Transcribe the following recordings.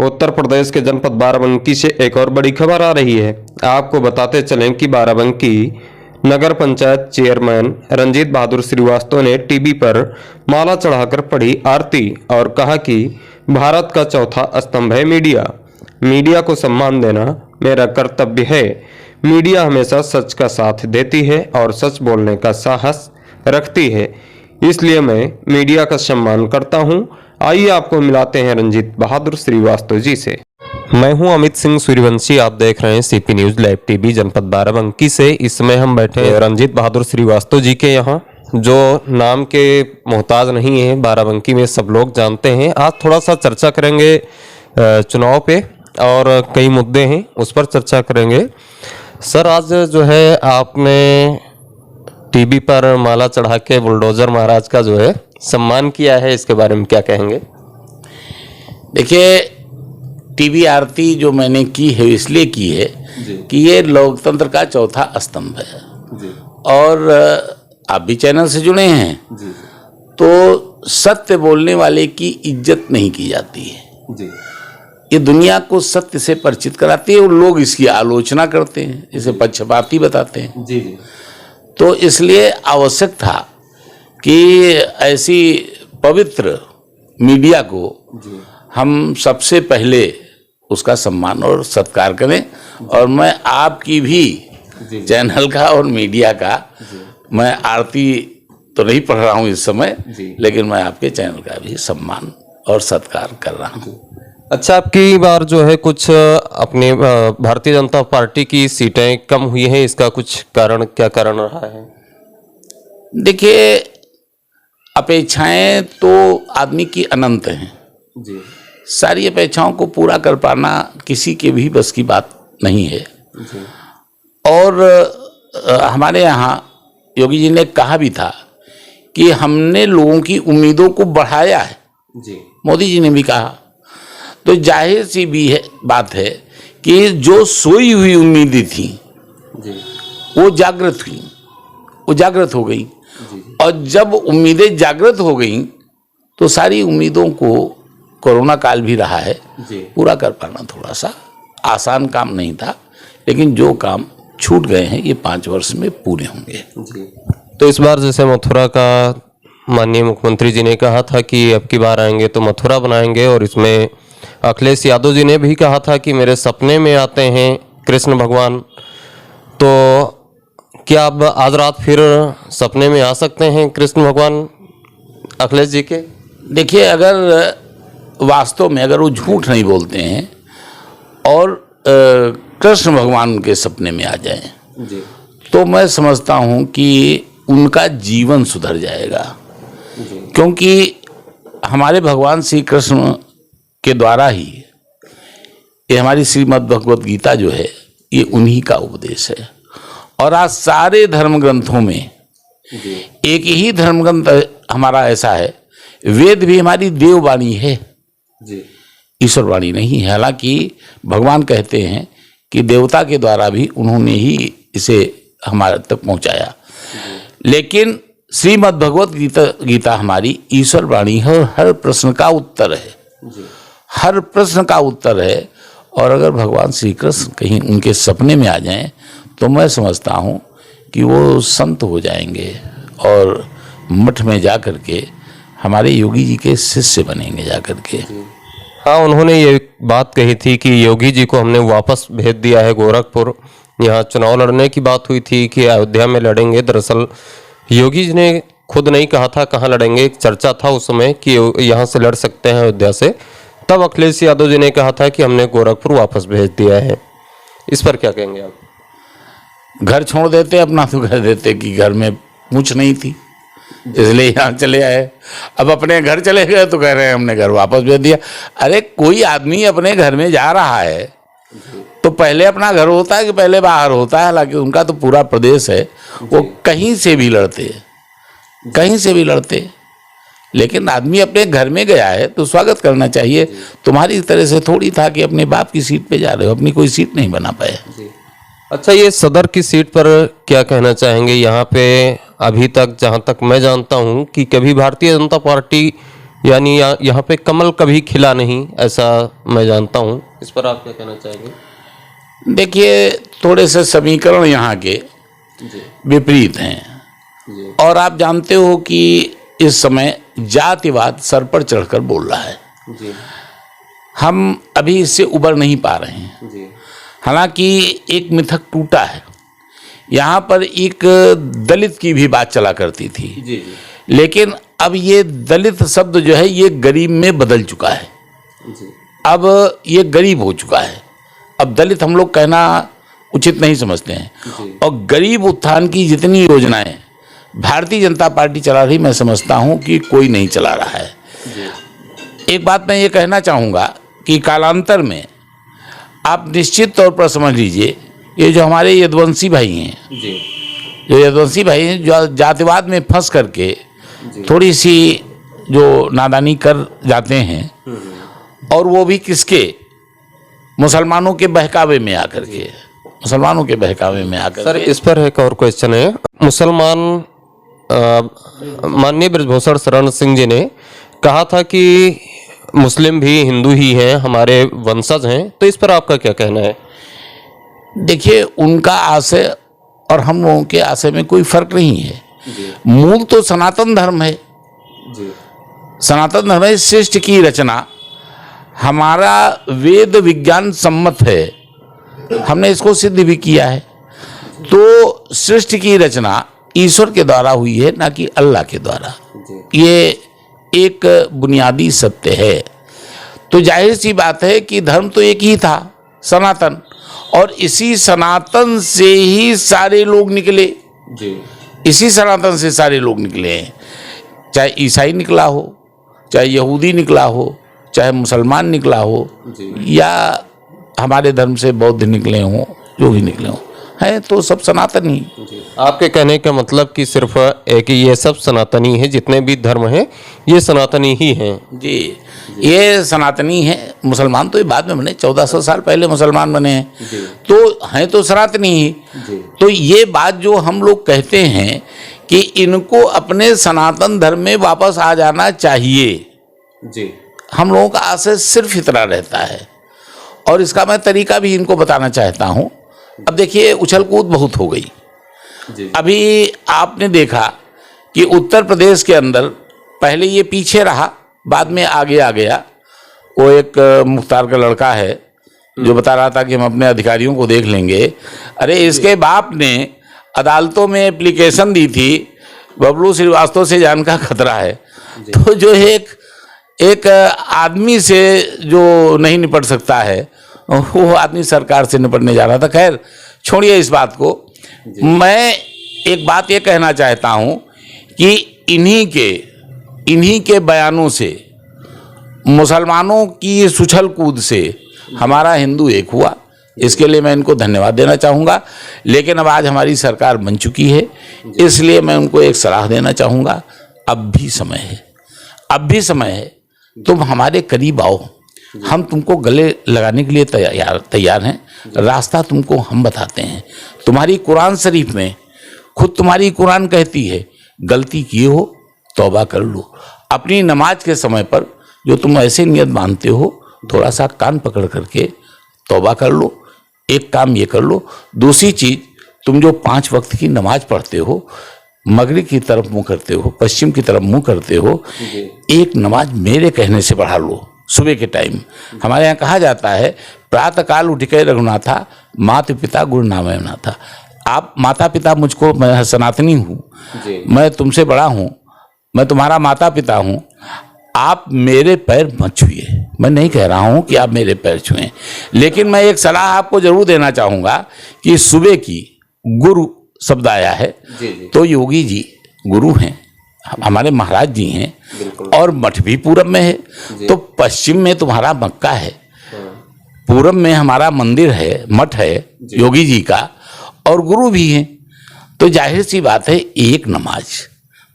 उत्तर प्रदेश के जनपद बाराबंकी से एक और बड़ी खबर आ रही है। आपको बताते चलें कि बाराबंकी नगर पंचायत चेयरमैन रंजीत बहादुर श्रीवास्तव ने टीवी पर माला चढ़ाकर पढ़ी आरती और कहा कि भारत का चौथा स्तंभ है मीडिया। मीडिया को सम्मान देना मेरा कर्तव्य है। मीडिया हमेशा सच का साथ देती है और सच बोलने का साहस रखती है, इसलिए मैं मीडिया का सम्मान करता हूं। आइए आपको मिलाते हैं रंजीत बहादुर श्रीवास्तव जी से। मैं हूं अमित सिंह सूर्यवंशी, आप देख रहे हैं सीपी न्यूज लाइव टीवी जनपद बाराबंकी से। इसमें हम बैठे हैं रंजीत बहादुर श्रीवास्तव जी के यहाँ, जो नाम के मोहताज नहीं है, बाराबंकी में सब लोग जानते हैं। आज थोड़ा सा चर्चा करेंगे चुनाव पे और कई मुद्दे हैं उस पर चर्चा करेंगे। सर, आज जो है आपने टीवी पर माला चढ़ा के बुलडोजर महाराज का जो है सम्मान किया है, इसके बारे में क्या कहेंगे? देखिए, टीवी आरती जो मैंने की है इसलिए की है कि ये लोकतंत्र का चौथा स्तंभ है और आप भी चैनल से जुड़े हैं तो सत्य बोलने वाले की इज्जत नहीं की जाती है। ये दुनिया को सत्य से परिचित कराती है और लोग इसकी आलोचना करते हैं, इसे पक्षपाती बताते हैं। तो इसलिए आवश्यक था कि ऐसी पवित्र मीडिया को हम सबसे पहले उसका सम्मान और सत्कार करें। और मैं आपकी भी चैनल का और मीडिया का मैं आरती तो नहीं पढ़ रहा हूँ इस समय, लेकिन मैं आपके चैनल का भी सम्मान और सत्कार कर रहा हूँ। अच्छा, आपकी बार जो है कुछ अपने भारतीय जनता पार्टी की सीटें कम हुई हैं, इसका कुछ कारण, क्या कारण रहा है? देखिए, अपेक्षाएं तो आदमी की अनंत हैं जी। सारी अपेक्षाओं को पूरा कर पाना किसी के भी बस की बात नहीं है जी। और हमारे यहाँ योगी जी ने कहा भी था कि हमने लोगों की उम्मीदों को बढ़ाया है जी। मोदी जी ने भी कहा। तो जाहिर सी भी है बात है कि जो सोई हुई उम्मीदें थी जी, वो जागृत हो गई। और जब उम्मीदें जागृत हो गई तो सारी उम्मीदों को कोरोना काल भी रहा है पूरा कर पाना थोड़ा सा आसान काम नहीं था, लेकिन जो काम छूट गए हैं ये 5 वर्ष में पूरे होंगे। तो इस बार जैसे मथुरा का माननीय मुख्यमंत्री जी ने कहा था कि अब की बार आएंगे तो मथुरा बनाएंगे, और इसमें अखिलेश यादव जी ने भी कहा था कि मेरे सपने में आते हैं कृष्ण भगवान। तो क्या अब आज रात फिर सपने में आ सकते हैं कृष्ण भगवान अखिलेश जी के? देखिए, अगर वास्तव में अगर वो झूठ नहीं बोलते हैं और कृष्ण भगवान के सपने में आ जाएं तो मैं समझता हूँ कि उनका जीवन सुधर जाएगा। क्योंकि हमारे भगवान श्री कृष्ण के द्वारा ही ये हमारी श्रीमद् भगवत गीता जो है ये उन्हीं का उपदेश है। और आज सारे धर्म ग्रंथों में एक ही धर्म ग्रंथ हमारा ऐसा है, वेद भी हमारी देववाणी है, ईश्वर वाणी नहीं है। हालांकि भगवान कहते हैं कि देवता के द्वारा भी उन्होंने ही इसे हमारे तक पहुंचाया, लेकिन श्रीमद् भगवत गीता हमारी ईश्वर वाणी है और हर प्रश्न का उत्तर है, हर प्रश्न का उत्तर है। और अगर भगवान श्री कृष्ण कहीं उनके सपने में आ जाएं तो मैं समझता हूँ कि वो संत हो जाएंगे और मठ में जा कर के हमारे योगी जी के शिष्य बनेंगे जा कर के। हाँ, उन्होंने ये बात कही थी कि योगी जी को हमने वापस भेज दिया है गोरखपुर। यहाँ चुनाव लड़ने की बात हुई थी कि अयोध्या में लड़ेंगे। दरअसल योगी जी ने खुद नहीं कहा था कहाँ लड़ेंगे, एक चर्चा था उस समय कि यहाँ से लड़ सकते हैं अयोध्या से। तब अखिलेश यादव जी ने कहा था कि हमने गोरखपुर वापस भेज दिया है। इस पर क्या कहेंगे आप? घर छोड़ देते, अपना तो कह देते कि घर में पूछ नहीं थी इसलिए यहाँ चले आए। अब अपने घर चले गए तो कह रहे हैं हमने घर वापस भेज दिया। अरे, कोई आदमी अपने घर में जा रहा है तो पहले अपना घर होता है कि पहले बाहर होता है? हालांकि उनका तो पूरा प्रदेश है, वो कहीं से भी लड़ते, लेकिन आदमी अपने घर में गया है तो स्वागत करना चाहिए। तुम्हारी तरह से थोड़ी था कि अपने बाप की सीट पे जा रहे हो, अपनी कोई सीट नहीं बना पाए। अच्छा, ये सदर की सीट पर क्या कहना चाहेंगे? यहाँ पे अभी तक जहाँ तक मैं जानता हूँ कि कभी भारतीय जनता पार्टी यानी यहाँ पे कमल कभी खिला नहीं, ऐसा मैं जानता हूँ। इस पर आप क्या कहना चाहेंगे? देखिए, थोड़े से समीकरण यहाँ के विपरीत हैं और आप जानते हो कि इस समय जातिवाद सर पर चढ़कर बोल रहा है। हम अभी इससे उबर नहीं पा रहे हैं। हालांकि एक मिथक टूटा है। यहाँ पर एक दलित की भी बात चला करती थी, लेकिन अब ये दलित शब्द जो है ये गरीब में बदल चुका है। अब ये गरीब हो चुका है। अब दलित हम लोग कहना उचित नहीं समझते हैं। और गरीब उत्थान की जितनी योजनाएं भारतीय जनता पार्टी चला रही, मैं समझता हूं कि कोई नहीं चला रहा है। एक बात मैं ये कहना चाहूँगा कि कालांतर में आप निश्चित तौर पर समझ लीजिए, ये जो हमारे यदुवंशी भाई हैं, जो यदुवंशी भाई हैं, जो जातिवाद में फंस करके थोड़ी सी जो नादानी कर जाते हैं, और वो भी किसके, मुसलमानों के बहकावे में आकर के, मुसलमानों के बहकावे में आकर। सर, इस पर एक और क्वेश्चन है। मुसलमान माननीय ब्रजभूषण शरण सिंह जी ने कहा था कि मुस्लिम भी हिंदू ही हैं, हमारे वंशज हैं, तो इस पर आपका क्या कहना है? देखिए, उनका आशय और हम लोगों के आशय में कोई फर्क नहीं है। मूल तो सनातन धर्म है। सनातन धर्म है, सृष्टि की रचना हमारा वेद विज्ञान सम्मत है। हमने इसको सिद्ध भी किया है। तो सृष्टि की रचना ईश्वर के द्वारा हुई है, ना कि अल्लाह के द्वारा। ये एक बुनियादी सत्य है। तो जाहिर सी बात है कि धर्म तो एक ही था, सनातन, और इसी सनातन से ही सारे लोग निकले। इसी सनातन से सारे लोग निकले हैं। चाहे ईसाई निकला हो, चाहे यहूदी निकला हो, चाहे मुसलमान निकला हो, या हमारे धर्म से बौद्ध निकले हों, जो भी निकले हों, है तो सब सनातन ही। आपके कहने का मतलब कि सिर्फ एक ये सब सनातनी है, जितने भी धर्म हैं ये सनातनी ही हैं? जी, ये सनातनी है। मुसलमान तो ये बाद में बने, 1400 साल पहले मुसलमान बने हैं, तो हैं तो सनातनी ही। तो ये बात जो हम लोग कहते हैं कि इनको अपने सनातन धर्म में वापस आ जाना चाहिए, हम लोगों का आशय सिर्फ इतना रहता है। और इसका मैं तरीका भी इनको बताना चाहता हूँ। अब देखिए, उछल कूद बहुत हो गई। अभी आपने देखा कि उत्तर प्रदेश के अंदर पहले ये पीछे रहा, बाद में आगे आ गया। वो एक मुख्तार का लड़का है जो बता रहा था कि हम अपने अधिकारियों को देख लेंगे। अरे, इसके बाप ने अदालतों में एप्लीकेशन दी थी, बबलू श्रीवास्तव से जान का खतरा है। तो जो एक आदमी से जो नहीं निपट सकता है, वो आदमी सरकार से निपटने जा रहा था। खैर, छोड़िए इस बात को। मैं एक बात ये कहना चाहता हूँ कि इन्हीं के बयानों से, मुसलमानों की सुछल कूद से हमारा हिंदू एक हुआ। इसके लिए मैं इनको धन्यवाद देना चाहूँगा। लेकिन अब आज हमारी सरकार बन चुकी है, इसलिए मैं उनको एक सलाह देना चाहूँगा। अब भी समय है, अब भी समय है। तुम हमारे करीब आओ, हम तुमको गले लगाने के लिए तैयार हैं। रास्ता तुमको हम बताते हैं। तुम्हारी कुरान शरीफ में खुद तुम्हारी कुरान कहती है, गलती किए हो तौबा कर लो। अपनी नमाज के समय पर जो तुम ऐसे नियत मानते हो, थोड़ा सा कान पकड़ करके तौबा कर लो। एक काम ये कर लो। दूसरी चीज़, तुम जो 5 वक्त की नमाज पढ़ते हो, मगरिब की तरफ मुंह करते हो, पश्चिम की तरफ मुंह करते हो, एक नमाज मेरे कहने से बढ़ा लो। सुबह के टाइम हमारे यहाँ कहा जाता है, प्रातः काल उठ के रघुनाथा, माता पिता गुरु नामे ना था। आप माता पिता मुझको, मैं सनातनी हूँ, मैं तुमसे बड़ा हूँ, मैं तुम्हारा माता पिता हूँ। आप मेरे पैर मत छुइए। मैं नहीं कह रहा हूँ कि आप मेरे पैर छुएं, लेकिन मैं एक सलाह आपको जरूर देना चाहूँगा कि सुबह की गुरु शब्द आया है, तो योगी जी गुरु हैं, हमारे महाराज जी हैं, और मठ भी पूरब में है। तो पश्चिम में तुम्हारा मक्का है, पूरब में हमारा मंदिर है, मठ है योगी जी का, और गुरु भी हैं। तो जाहिर सी बात है, एक नमाज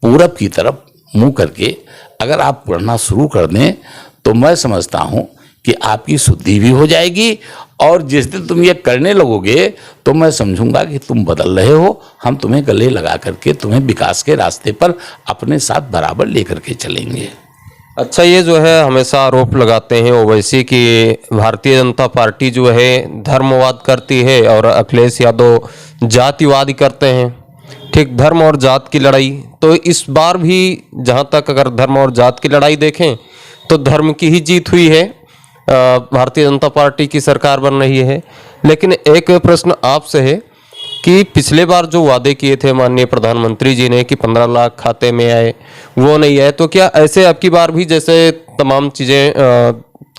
पूरब की तरफ मुंह करके अगर आप पढ़ना शुरू कर दें, तो मैं समझता हूँ कि आपकी शुद्धि भी हो जाएगी। और जिस दिन तुम ये करने लगोगे, तो मैं समझूंगा कि तुम बदल रहे हो। हम तुम्हें गले लगा करके तुम्हें विकास के रास्ते पर अपने साथ बराबर लेकर के चलेंगे। अच्छा, ये जो है हमेशा आरोप लगाते हैं ओवैसी की भारतीय जनता पार्टी जो है धर्मवाद करती है और अखिलेश यादव जातिवाद करते हैं। ठीक, धर्म और जात की लड़ाई, तो इस बार भी जहां तक अगर धर्म और जात की लड़ाई देखें तो धर्म की ही जीत हुई है। भारतीय जनता पार्टी की सरकार बन रही है। लेकिन एक प्रश्न आपसे है कि पिछले बार जो वादे किए थे माननीय प्रधानमंत्री जी ने कि 15 लाख खाते में आए, वो नहीं आए, तो क्या ऐसे अब की बार भी जैसे तमाम चीज़ें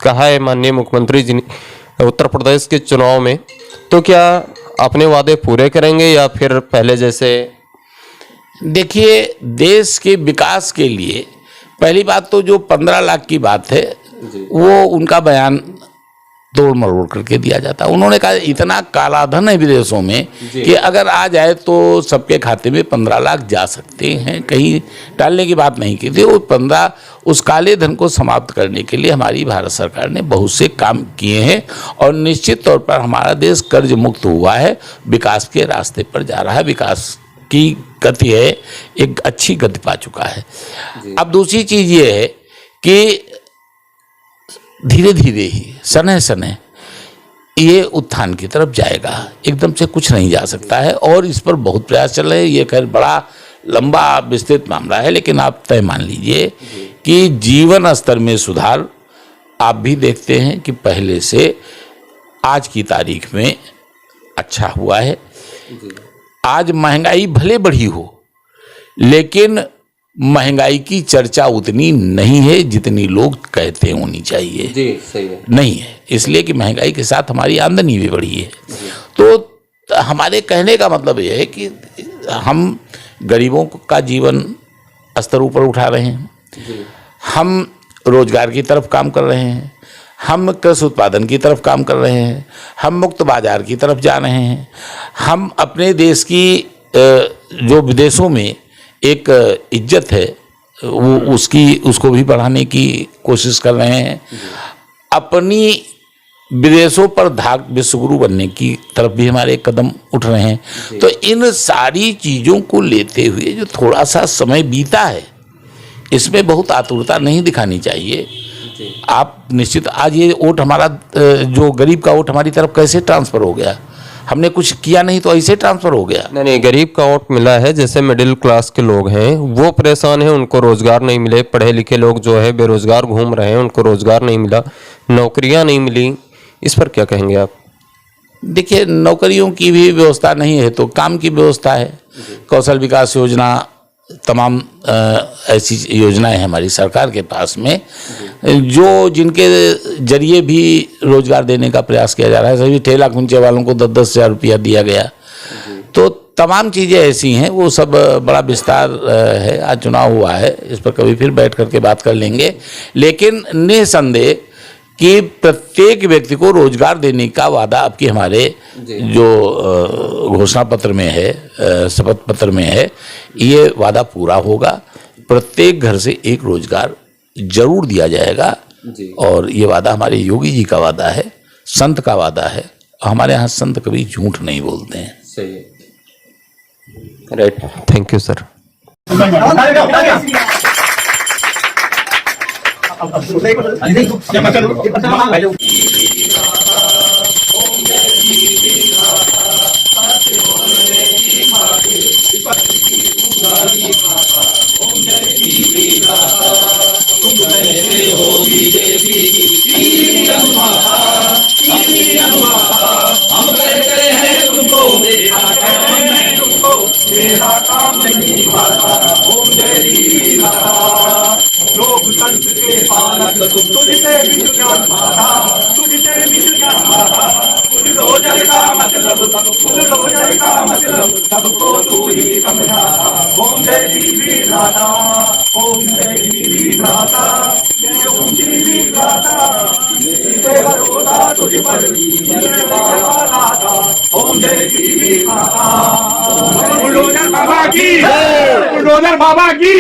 कहा है माननीय मुख्यमंत्री जी ने उत्तर प्रदेश के चुनाव में, तो क्या अपने वादे पूरे करेंगे या फिर पहले जैसे? देखिए, देश के विकास के लिए पहली बात तो जो 15 लाख की बात है वो उनका बयान तोड़ मरोड़ करके दिया जाता है। उन्होंने कहा इतना काला धन है विदेशों में कि अगर आ जाए तो सबके खाते में 15 लाख जा सकते हैं, कहीं टालने की बात नहीं की थी। वो 15 उस काले धन को समाप्त करने के लिए हमारी भारत सरकार ने बहुत से काम किए हैं और निश्चित तौर पर हमारा देश कर्ज मुक्त हुआ है, विकास के रास्ते पर जा रहा है, विकास की गति है, एक अच्छी गति पा चुका है। अब दूसरी चीज़ ये है कि धीरे धीरे ही सने सने ये उत्थान की तरफ जाएगा, एकदम से कुछ नहीं जा सकता है और इस पर बहुत प्रयास चल रहे हैं। ये खैर बड़ा लंबा विस्तृत मामला है, लेकिन आप तय मान लीजिए कि जीवन स्तर में सुधार आप भी देखते हैं कि पहले से आज की तारीख में अच्छा हुआ है। आज महंगाई भले बढ़ी हो, लेकिन महंगाई की चर्चा उतनी नहीं है जितनी लोग कहते होनी चाहिए। जी, सही है। नहीं है, इसलिए कि महंगाई के साथ हमारी आमदनी भी बढ़ी है। तो हमारे कहने का मतलब यह है कि हम गरीबों का जीवन स्तर ऊपर उठा रहे हैं, हम रोजगार की तरफ काम कर रहे हैं, हम कृषि उत्पादन की तरफ काम कर रहे हैं, हम मुक्त बाजार की तरफ जा रहे हैं, हम अपने देश की जो विदेशों में एक इज्जत है वो उसको भी बढ़ाने की कोशिश कर रहे हैं, अपनी विदेशों पर धाक विश्वगुरु बनने की तरफ भी हमारे कदम उठ रहे हैं। तो इन सारी चीज़ों को लेते हुए जो थोड़ा सा समय बीता है, इसमें बहुत आतुरता नहीं दिखानी चाहिए। आप निश्चित आज ये वोट हमारा जो गरीब का वोट हमारी तरफ कैसे ट्रांसफ़र हो गया, हमने कुछ किया नहीं तो ऐसे ट्रांसफर हो गया। नहीं, गरीब का वोट मिला है। जैसे मिडिल क्लास के लोग हैं वो परेशान हैं, उनको रोजगार नहीं मिले, पढ़े लिखे लोग जो है बेरोजगार घूम रहे हैं, उनको रोजगार नहीं मिला, नौकरियां नहीं मिली, इस पर क्या कहेंगे आप? देखिए, नौकरियों की भी व्यवस्था नहीं है तो काम की व्यवस्था है। कौशल विकास योजना, तमाम ऐसी योजनाएं हैं हमारी सरकार के पास में जो जिनके जरिए भी रोजगार देने का प्रयास किया जा रहा है। सभी ठेला कुंचे वालों को 10-10 हज़ार रुपया दिया गया। तो तमाम चीज़ें ऐसी हैं, वो सब बड़ा विस्तार है। आज चुनाव हुआ है, इस पर कभी फिर बैठ करके बात कर लेंगे। लेकिन निसंदेह कि प्रत्येक व्यक्ति को रोजगार देने का वादा आपके हमारे जो घोषणा पत्र में है, शपथ पत्र में है, ये वादा पूरा होगा। प्रत्येक घर से एक रोजगार जरूर दिया जाएगा और ये वादा हमारे योगी जी का वादा है, संत का वादा है। हमारे यहाँ संत कभी झूठ नहीं बोलते हैं। सही है, right. Thank you sir. Bulldozer बाबा की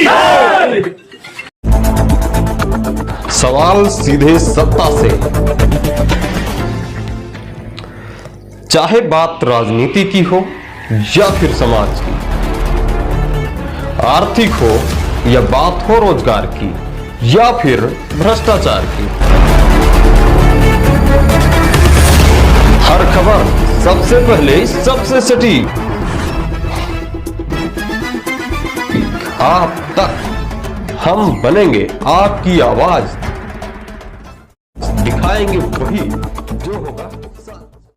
सवाल सीधे सत्ता से, चाहे बात राजनीति की हो या फिर समाज की, आर्थिक हो या बात हो रोजगार की या फिर भ्रष्टाचार की। हर खबर सबसे पहले सबसे सटीक आप तक हम बनेंगे आपकी आवाज, दिखाएंगे वही जो होगा।